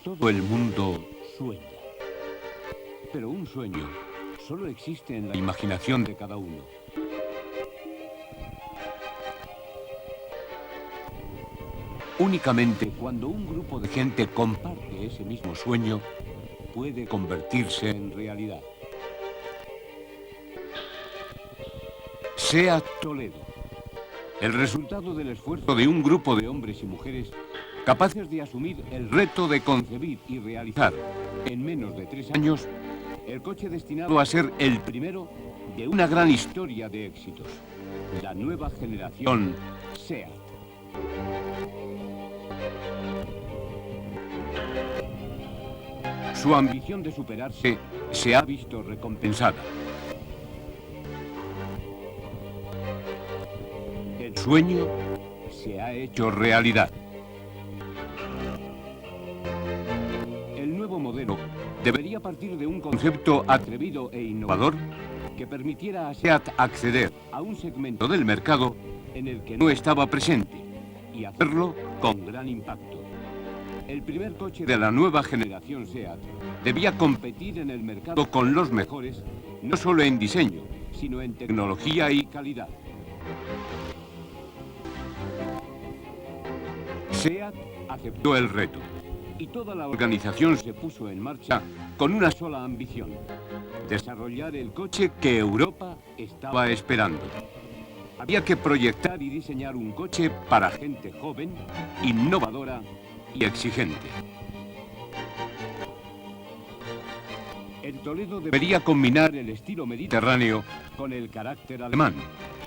Todo el mundo sueña. Pero un sueño solo existe en la imaginación de cada uno. Únicamente cuando un grupo de gente comparte ese mismo sueño, puede convertirse en realidad. SEAT Toledo. El resultado del esfuerzo de un grupo de hombres y mujeres capaces de asumir el reto de concebir y realizar en menos de 3 años el coche destinado a ser el primero de una gran historia de éxitos. La nueva generación SEAT. Su ambición de superarse se ha visto recompensada. El sueño se ha hecho realidad. El nuevo modelo debería partir de un concepto atrevido e innovador que permitiera a SEAT acceder a un segmento del mercado en el que no estaba presente y hacerlo con gran impacto. El primer coche de la nueva generación SEAT debía competir en el mercado con los mejores, no solo en diseño, sino en tecnología y calidad. SEAT aceptó el reto y toda la organización se puso en marcha con una sola ambición: desarrollar el coche que Europa estaba esperando. Había que proyectar y diseñar un coche para gente joven, innovadora y exigente. El Toledo debería combinar el estilo mediterráneo con el carácter alemán,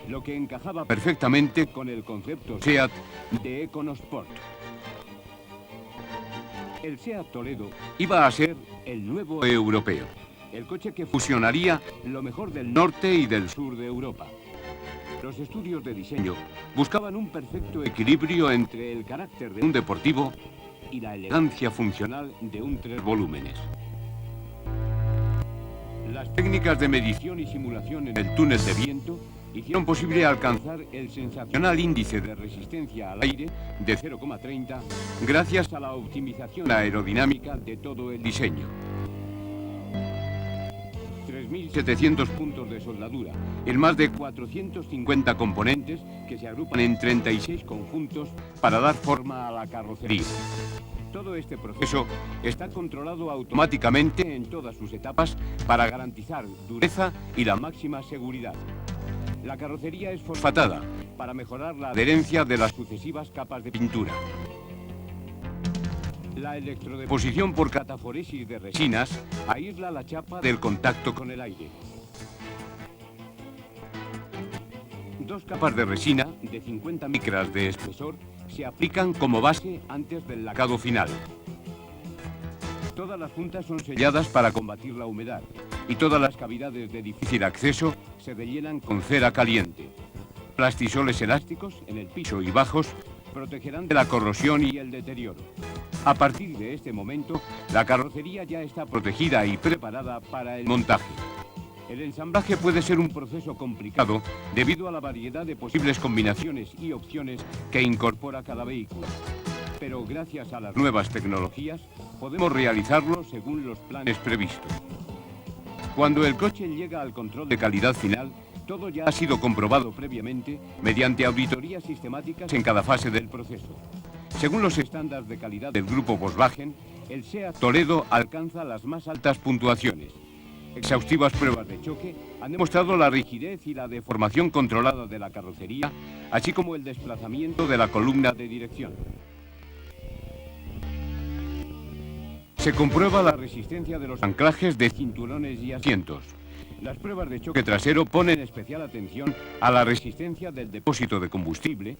lo que encajaba perfectamente con el concepto SEAT de EconoSport. El SEAT Toledo iba a ser el nuevo europeo, el coche que fusionaría lo mejor del norte y del sur de Europa. Los estudios de diseño buscaban un perfecto equilibrio entre el carácter de un deportivo y la elegancia funcional de un 3 volúmenes. Las técnicas de medición y simulación en el túnel de viento hicieron posible alcanzar el sensacional índice de resistencia al aire de 0,30 gracias a la optimización aerodinámica de todo el diseño. 3.700 puntos de soldadura en más de 450 componentes que se agrupan en 36 conjuntos para dar forma a la carrocería. Todo este proceso está controlado automáticamente en todas sus etapas para garantizar dureza y la máxima seguridad. La carrocería es fosfatada para mejorar la adherencia de las sucesivas capas de pintura. La electrodeposición por cataforesis de resinas aísla la chapa del contacto con el aire. 2 capas de resina de 50 micras de espesor se aplican como base antes del lacado final. Todas las juntas son selladas para combatir la humedad y todas las cavidades de difícil acceso se rellenan con cera caliente. Plastisoles elásticos en el piso y bajos protegerán de la corrosión y el deterioro. A partir de este momento, la carrocería ya está protegida y preparada para el montaje. El ensamblaje puede ser un proceso complicado debido a la variedad de posibles combinaciones y opciones que incorpora cada vehículo. Pero gracias a las nuevas tecnologías, podemos realizarlo según los planes previstos. Cuando el coche llega al control de calidad final, todo ya ha sido comprobado previamente mediante auditorías sistemáticas en cada fase del proceso. Según los estándares de calidad del grupo Volkswagen, el SEAT Toledo alcanza las más altas puntuaciones. Exhaustivas pruebas de choque han demostrado la rigidez y la deformación controlada de la carrocería, así como el desplazamiento de la columna de dirección. Se comprueba la resistencia de los anclajes de cinturones y asientos. Las pruebas de choque trasero ponen especial atención a la resistencia del depósito de combustible,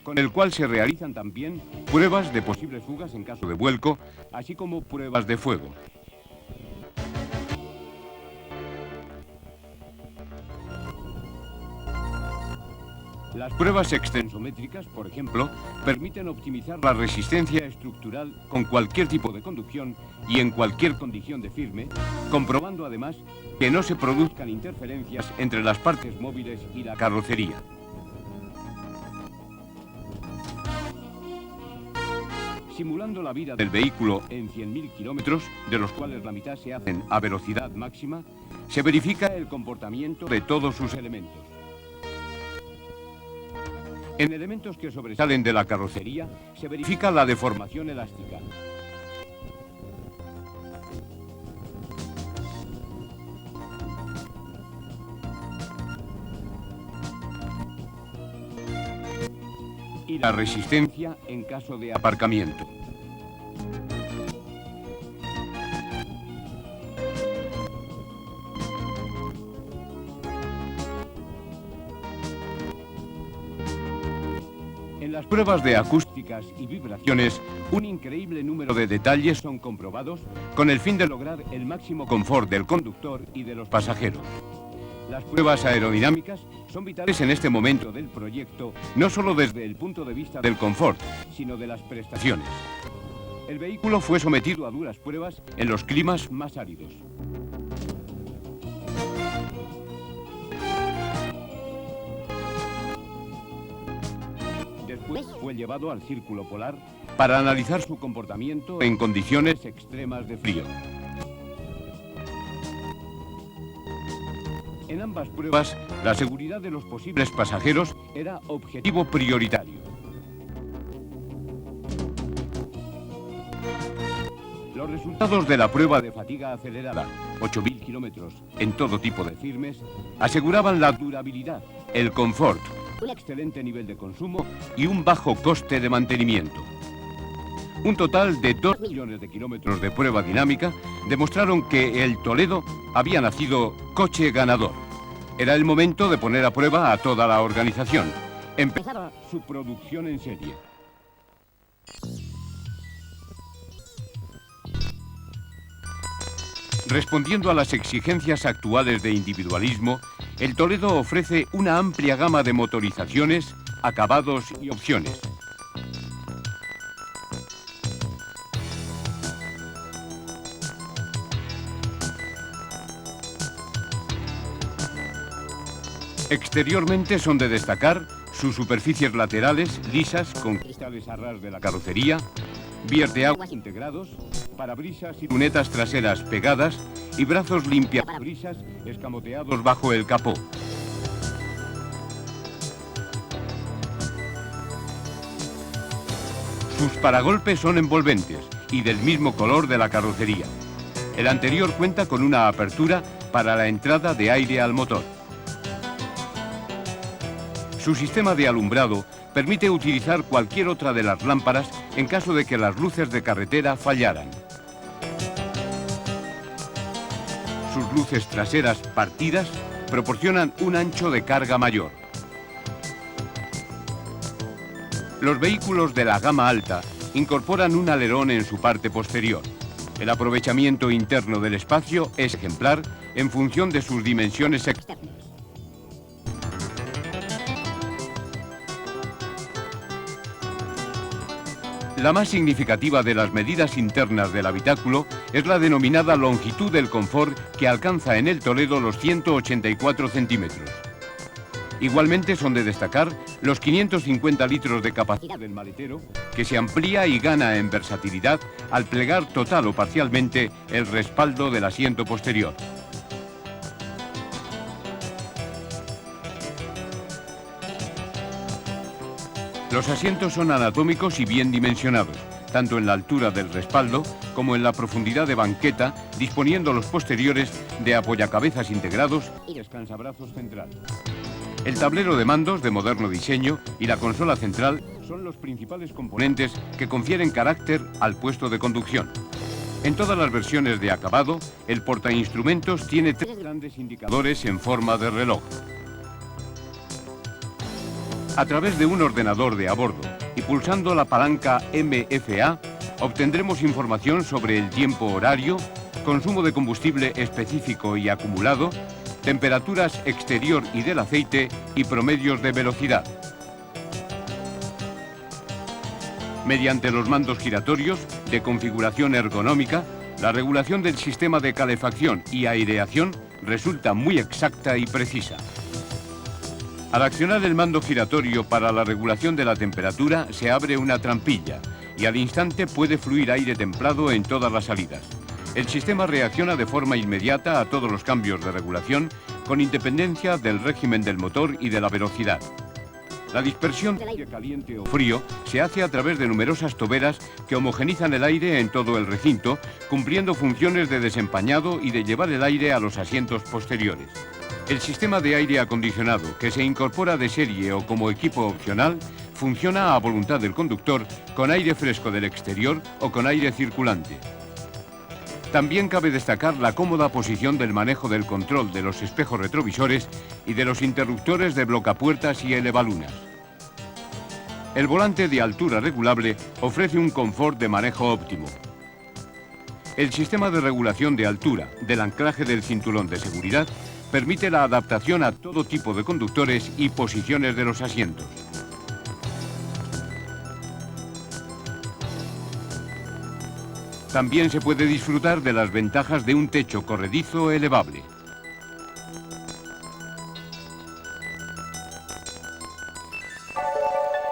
con el cual se realizan también pruebas de posibles fugas en caso de vuelco, así como pruebas de fuego. Las pruebas extensométricas, por ejemplo, permiten optimizar la resistencia estructural con cualquier tipo de conducción y en cualquier condición de firme, comprobando además que no se produzcan interferencias entre las partes móviles y la carrocería. Simulando la vida del vehículo en 100.000 kilómetros, de los cuales la mitad se hacen a velocidad máxima, se verifica el comportamiento de todos sus elementos. En elementos que sobresalen de la carrocería, se verifica la deformación elástica. Y la resistencia en caso de aparcamiento. En las pruebas de acústicas y vibraciones, un increíble número de detalles son comprobados con el fin de lograr el máximo confort del conductor y de los pasajeros. Las pruebas aerodinámicas son vitales en este momento del proyecto, no solo desde el punto de vista del confort, sino de las prestaciones. El vehículo fue sometido a duras pruebas en los climas más áridos. Después fue llevado al círculo polar para analizar su comportamiento en condiciones extremas de frío. En ambas pruebas, la seguridad de los posibles pasajeros era objetivo prioritario. Los resultados de la prueba de fatiga acelerada, 8.000 kilómetros en todo tipo de firmes, aseguraban la durabilidad, el confort, un excelente nivel de consumo y un bajo coste de mantenimiento. Un total de 2 millones de kilómetros de prueba dinámica demostraron que el Toledo había nacido coche ganador. Era el momento de poner a prueba a toda la organización. Empezaba su producción en serie. Respondiendo a las exigencias actuales de individualismo, el Toledo ofrece una amplia gama de motorizaciones, acabados y opciones. Exteriormente son de destacar sus superficies laterales lisas con cristales a ras de la carrocería, vías de agua integrados, parabrisas y lunetas traseras pegadas y brazos limpiaparabrisas escamoteados bajo el capó. Sus paragolpes son envolventes y del mismo color de la carrocería. El anterior cuenta con una apertura para la entrada de aire al motor. Su sistema de alumbrado permite utilizar cualquier otra de las lámparas en caso de que las luces de carretera fallaran. Sus luces traseras partidas proporcionan un ancho de carga mayor. Los vehículos de la gama alta incorporan un alerón en su parte posterior. El aprovechamiento interno del espacio es ejemplar en función de sus dimensiones externas. La más significativa de las medidas internas del habitáculo es la denominada longitud del confort, que alcanza en el Toledo los 184 centímetros. Igualmente son de destacar los 550 litros de capacidad del maletero, que se amplía y gana en versatilidad al plegar total o parcialmente el respaldo del asiento posterior. Los asientos son anatómicos y bien dimensionados, tanto en la altura del respaldo como en la profundidad de banqueta, disponiendo los posteriores de apoyacabezas integrados y descansabrazos central. El tablero de mandos de moderno diseño y la consola central son los principales componentes que confieren carácter al puesto de conducción. En todas las versiones de acabado, el portainstrumentos tiene 3 grandes indicadores en forma de reloj. A través de un ordenador de a bordo y pulsando la palanca MFA, obtendremos información sobre el tiempo horario, consumo de combustible específico y acumulado, temperaturas exterior y del aceite y promedios de velocidad. Mediante los mandos giratorios de configuración ergonómica, la regulación del sistema de calefacción y aireación resulta muy exacta y precisa. Al accionar el mando giratorio para la regulación de la temperatura, se abre una trampilla y al instante puede fluir aire templado en todas las salidas. El sistema reacciona de forma inmediata a todos los cambios de regulación, con independencia del régimen del motor y de la velocidad. La dispersión de aire caliente o frío se hace a través de numerosas toberas que homogenizan el aire en todo el recinto, cumpliendo funciones de desempañado y de llevar el aire a los asientos posteriores. El sistema de aire acondicionado, que se incorpora de serie o como equipo opcional, funciona a voluntad del conductor con aire fresco del exterior o con aire circulante. También cabe destacar la cómoda posición del manejo del control de los espejos retrovisores y de los interruptores de blocapuertas y elevalunas. El volante de altura regulable ofrece un confort de manejo óptimo. El sistema de regulación de altura del anclaje del cinturón de seguridad permite la adaptación a todo tipo de conductores y posiciones de los asientos. También se puede disfrutar de las ventajas de un techo corredizo elevable.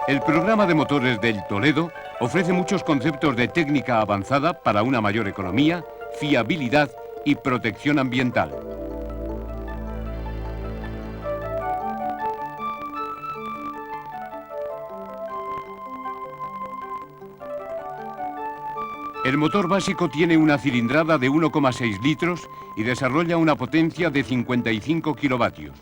El programa de motores del Toledo ofrece muchos conceptos de técnica avanzada para una mayor economía, fiabilidad y protección ambiental. El motor básico tiene una cilindrada de 1,6 litros y desarrolla una potencia de 55 kilovatios.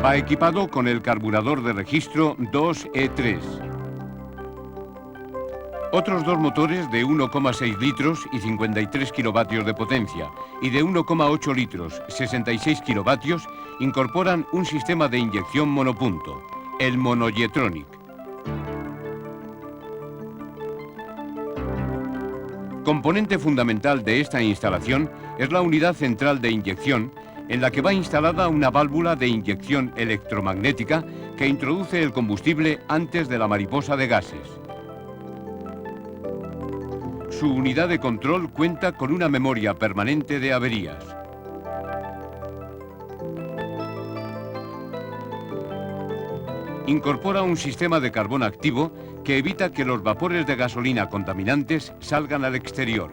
Va equipado con el carburador de registro 2E3. Otros dos motores de 1,6 litros y 53 kilovatios de potencia y de 1,8 litros, 66 kilovatios, incorporan un sistema de inyección monopunto, el Monoyetronic. Componente fundamental de esta instalación es la unidad central de inyección, en la que va instalada una válvula de inyección electromagnética que introduce el combustible antes de la mariposa de gases. Su unidad de control cuenta con una memoria permanente de averías. Incorpora un sistema de carbón activo que evita que los vapores de gasolina contaminantes salgan al exterior.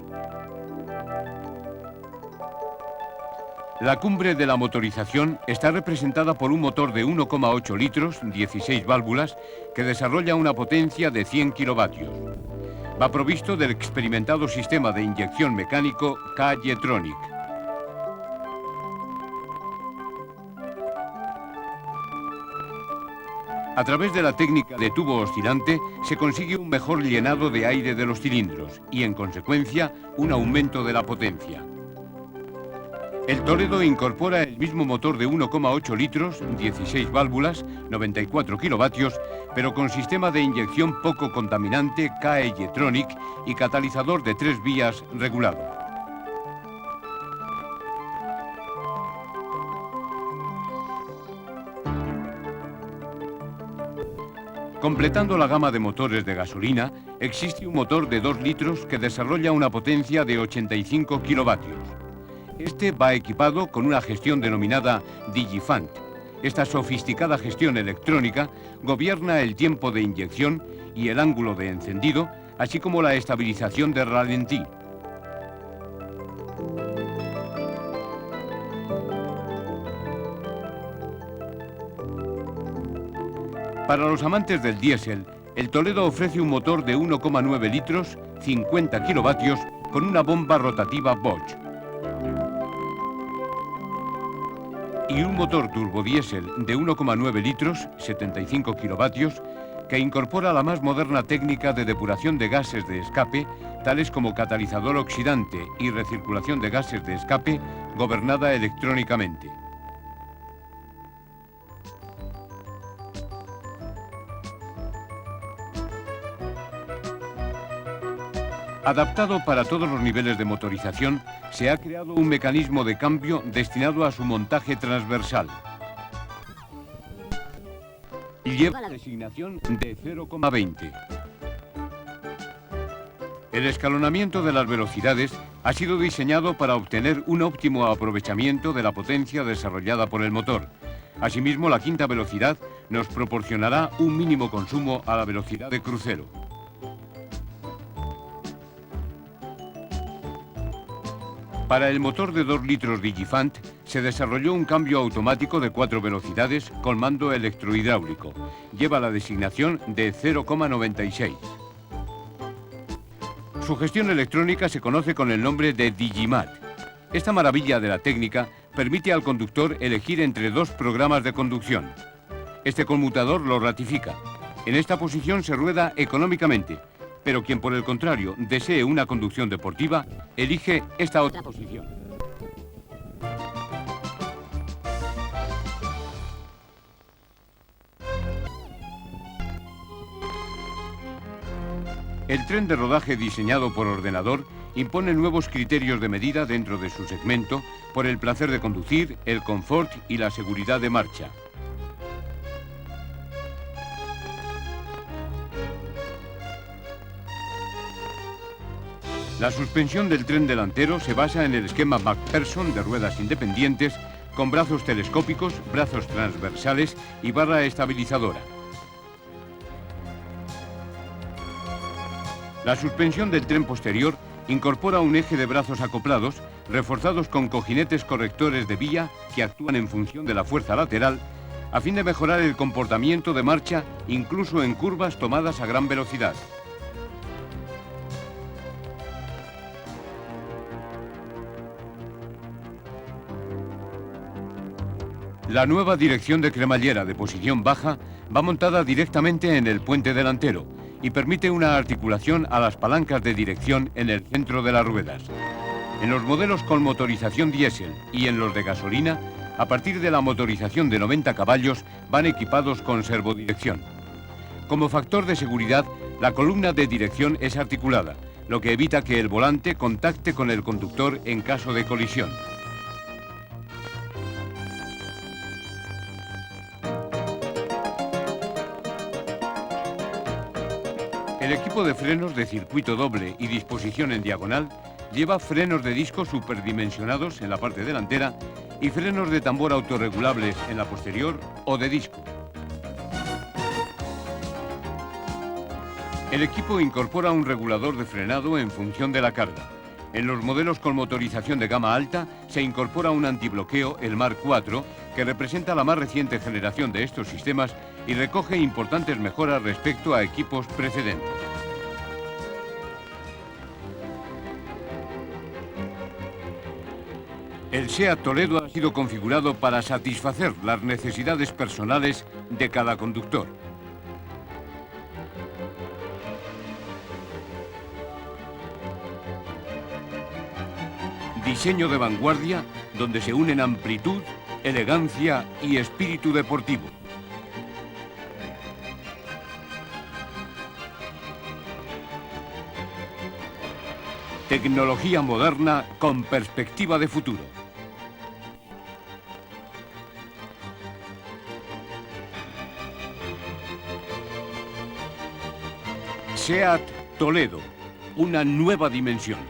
La cumbre de la motorización está representada por un motor de 1,8 litros, 16 válvulas, que desarrolla una potencia de 100 kilovatios. Va provisto del experimentado sistema de inyección mecánico K-Jetronic. A través de la técnica de tubo oscilante se consigue un mejor llenado de aire de los cilindros y, en consecuencia, un aumento de la potencia. El Toledo incorpora el mismo motor de 1,8 litros, 16 válvulas, 94 kilovatios, pero con sistema de inyección poco contaminante K-Jetronic y catalizador de 3 vías regulado. Completando la gama de motores de gasolina, existe un motor de 2 litros que desarrolla una potencia de 85 kilovatios. Este va equipado con una gestión denominada Digifant. Esta sofisticada gestión electrónica gobierna el tiempo de inyección y el ángulo de encendido, así como la estabilización de ralentí. Para los amantes del diésel, el Toledo ofrece un motor de 1,9 litros, 50 kilovatios, con una bomba rotativa Bosch. Y un motor turbodiesel de 1,9 litros, 75 kilovatios, que incorpora la más moderna técnica de depuración de gases de escape, tales como catalizador oxidante y recirculación de gases de escape, gobernada electrónicamente. Adaptado para todos los niveles de motorización, se ha creado un mecanismo de cambio destinado a su montaje transversal. Lleva la designación de 0,20. El escalonamiento de las velocidades ha sido diseñado para obtener un óptimo aprovechamiento de la potencia desarrollada por el motor. Asimismo, la quinta velocidad nos proporcionará un mínimo consumo a la velocidad de crucero. Para el motor de 2 litros Digifant se desarrolló un cambio automático de 4 velocidades con mando electrohidráulico. Lleva la designación de 0,96. Su gestión electrónica se conoce con el nombre de Digimat. Esta maravilla de la técnica permite al conductor elegir entre 2 programas de conducción. Este conmutador lo ratifica. En esta posición se rueda económicamente, pero quien por el contrario desee una conducción deportiva, elige esta otra posición. El tren de rodaje diseñado por ordenador impone nuevos criterios de medida dentro de su segmento por el placer de conducir, el confort y la seguridad de marcha. La suspensión del tren delantero se basa en el esquema McPherson de ruedas independientes con brazos telescópicos, brazos transversales y barra estabilizadora. La suspensión del tren posterior incorpora un eje de brazos acoplados, reforzados con cojinetes correctores de vía que actúan en función de la fuerza lateral, a fin de mejorar el comportamiento de marcha incluso en curvas tomadas a gran velocidad. La nueva dirección de cremallera de posición baja va montada directamente en el puente delantero y permite una articulación a las palancas de dirección en el centro de las ruedas. En los modelos con motorización diésel y en los de gasolina, a partir de la motorización de 90 caballos, van equipados con servodirección. Como factor de seguridad, la columna de dirección es articulada, lo que evita que el volante contacte con el conductor en caso de colisión. El equipo de frenos de circuito doble y disposición en diagonal lleva frenos de disco superdimensionados en la parte delantera y frenos de tambor autorregulables en la posterior o de disco. El equipo incorpora un regulador de frenado en función de la carga. En los modelos con motorización de gama alta se incorpora un antibloqueo, el Mark IV, que representa la más reciente generación de estos sistemas y recoge importantes mejoras respecto a equipos precedentes. El SEAT Toledo ha sido configurado para satisfacer las necesidades personales de cada conductor. Diseño de vanguardia donde se unen amplitud, elegancia y espíritu deportivo. Tecnología moderna con perspectiva de futuro. SEAT Toledo, una nueva dimensión.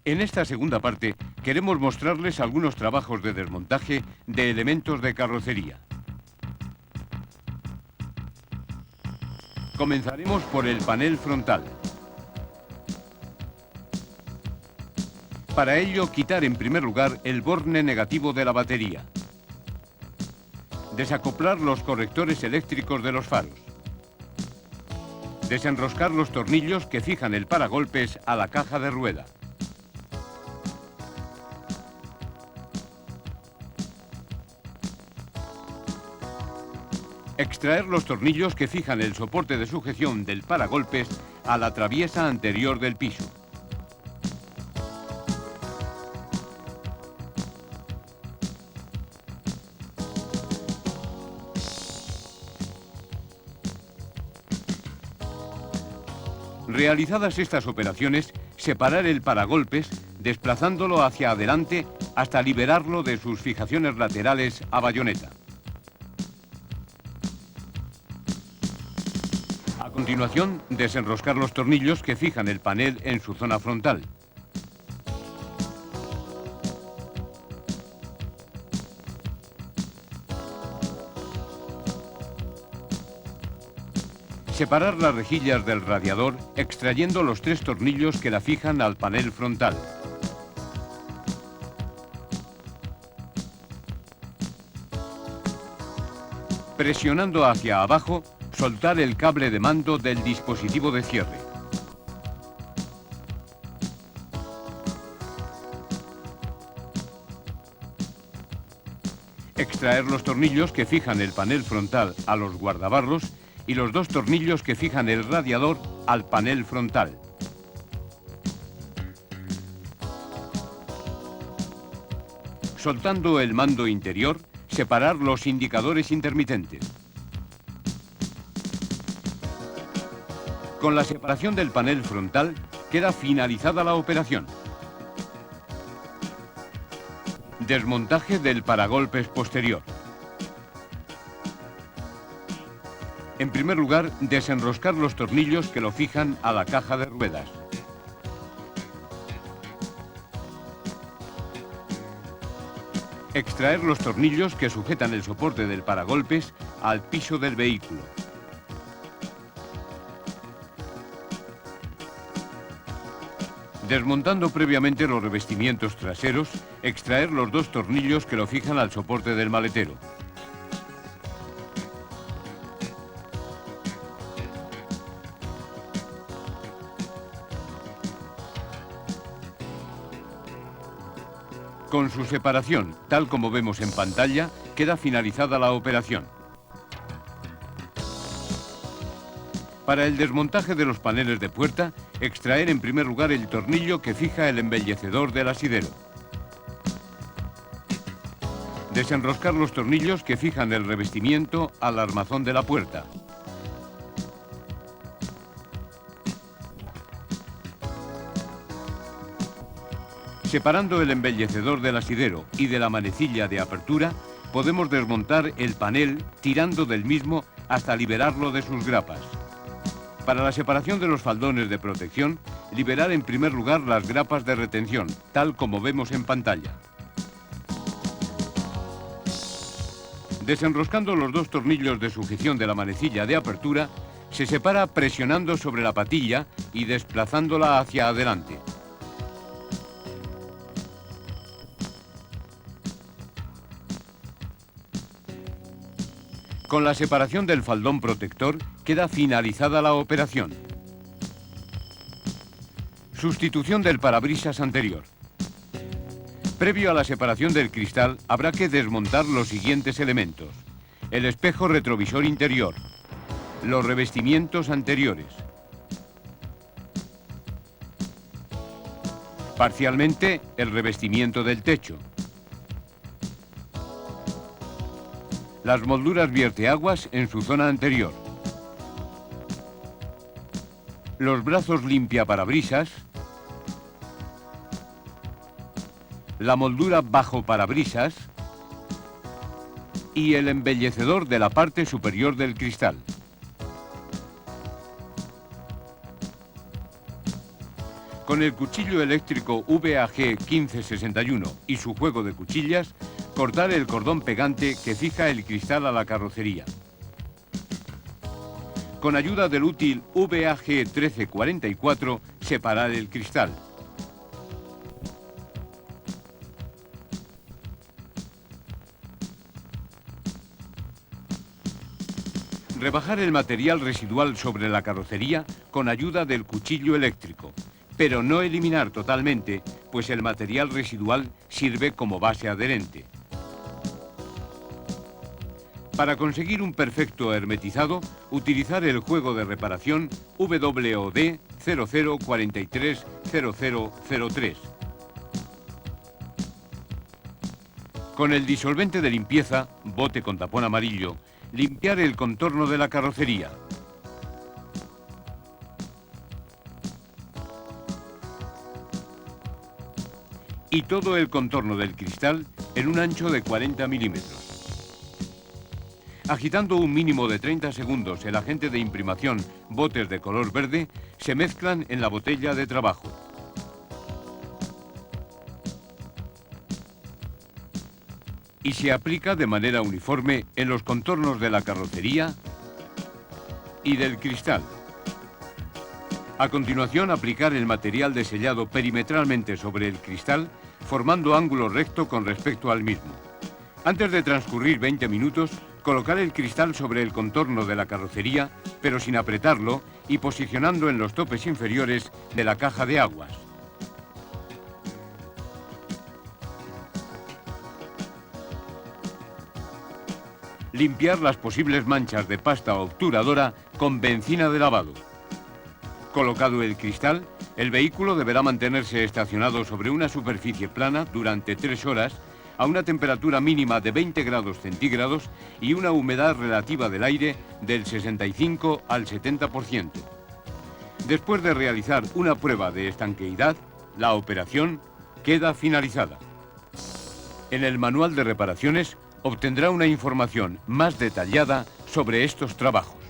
En esta segunda parte queremos mostrarles algunos trabajos de desmontaje de elementos de carrocería. Comenzaremos por el panel frontal. Para ello, quitar en primer lugar el borne negativo de la batería. Desacoplar los correctores eléctricos de los faros. Desenroscar los tornillos que fijan el paragolpes a la caja de rueda. Extraer los tornillos que fijan el soporte de sujeción del paragolpes a la traviesa anterior del piso. Realizadas estas operaciones, separar el paragolpes, desplazándolo hacia adelante hasta liberarlo de sus fijaciones laterales a bayoneta. A continuación, desenroscar los tornillos que fijan el panel en su zona frontal. Separar las rejillas del radiador extrayendo los 3 tornillos que la fijan al panel frontal. Presionando hacia abajo, soltar el cable de mando del dispositivo de cierre. Extraer los tornillos que fijan el panel frontal a los guardabarros y los 2 tornillos que fijan el radiador al panel frontal. Soltando el mando interior, separar los indicadores intermitentes. Con la separación del panel frontal, queda finalizada la operación. Desmontaje del paragolpes posterior. En primer lugar, desenroscar los tornillos que lo fijan a la caja de ruedas. Extraer los tornillos que sujetan el soporte del paragolpes al piso del vehículo. Desmontando previamente los revestimientos traseros, extraer los 2 tornillos que lo fijan al soporte del maletero. Con su separación, tal como vemos en pantalla, queda finalizada la operación. Para el desmontaje de los paneles de puerta, extraer en primer lugar el tornillo que fija el embellecedor del asidero. Desenroscar los tornillos que fijan el revestimiento al armazón de la puerta. Separando el embellecedor del asidero y de la manecilla de apertura, podemos desmontar el panel tirando del mismo hasta liberarlo de sus grapas. Para la separación de los faldones de protección, liberar en primer lugar las grapas de retención, tal como vemos en pantalla. Desenroscando los 2 tornillos de sujeción de la manecilla de apertura, se separa presionando sobre la patilla y desplazándola hacia adelante. Con la separación del faldón protector, queda finalizada la operación. Sustitución del parabrisas anterior. Previo a la separación del cristal, habrá que desmontar los siguientes elementos: el espejo retrovisor interior, los revestimientos anteriores, parcialmente el revestimiento del techo, las molduras vierteaguas en su zona anterior, los brazos limpiaparabrisas, la moldura bajo parabrisas y el embellecedor de la parte superior del cristal. Con el cuchillo eléctrico VAG 1561 y su juego de cuchillas, cortar el cordón pegante que fija el cristal a la carrocería. Con ayuda del útil VAG 1344, separar el cristal. Rebajar el material residual sobre la carrocería con ayuda del cuchillo eléctrico, pero no eliminar totalmente, pues el material residual sirve como base adherente. Para conseguir un perfecto hermetizado, utilizar el juego de reparación WOD 00430003. Con el disolvente de limpieza, bote con tapón amarillo, limpiar el contorno de la carrocería. y todo el contorno del cristal en un ancho de 40 milímetros. Agitando un mínimo de 30 segundos el agente de imprimación, botes de color verde, se mezclan en la botella de trabajo. Y se aplica de manera uniforme en los contornos de la carrocería y del cristal. A continuación, aplicar el material de sellado perimetralmente sobre el cristal, formando ángulo recto con respecto al mismo. Antes de transcurrir 20 minutos, colocar el cristal sobre el contorno de la carrocería, pero sin apretarlo y posicionando en los topes inferiores de la caja de aguas. Limpiar las posibles manchas de pasta obturadora con benzina de lavado. Colocado el cristal, el vehículo deberá mantenerse estacionado sobre una superficie plana durante 3 horas a una temperatura mínima de 20 grados centígrados y una humedad relativa del aire del 65 al 70%. Después de realizar una prueba de estanqueidad, la operación queda finalizada. En el manual de reparaciones obtendrá una información más detallada sobre estos trabajos.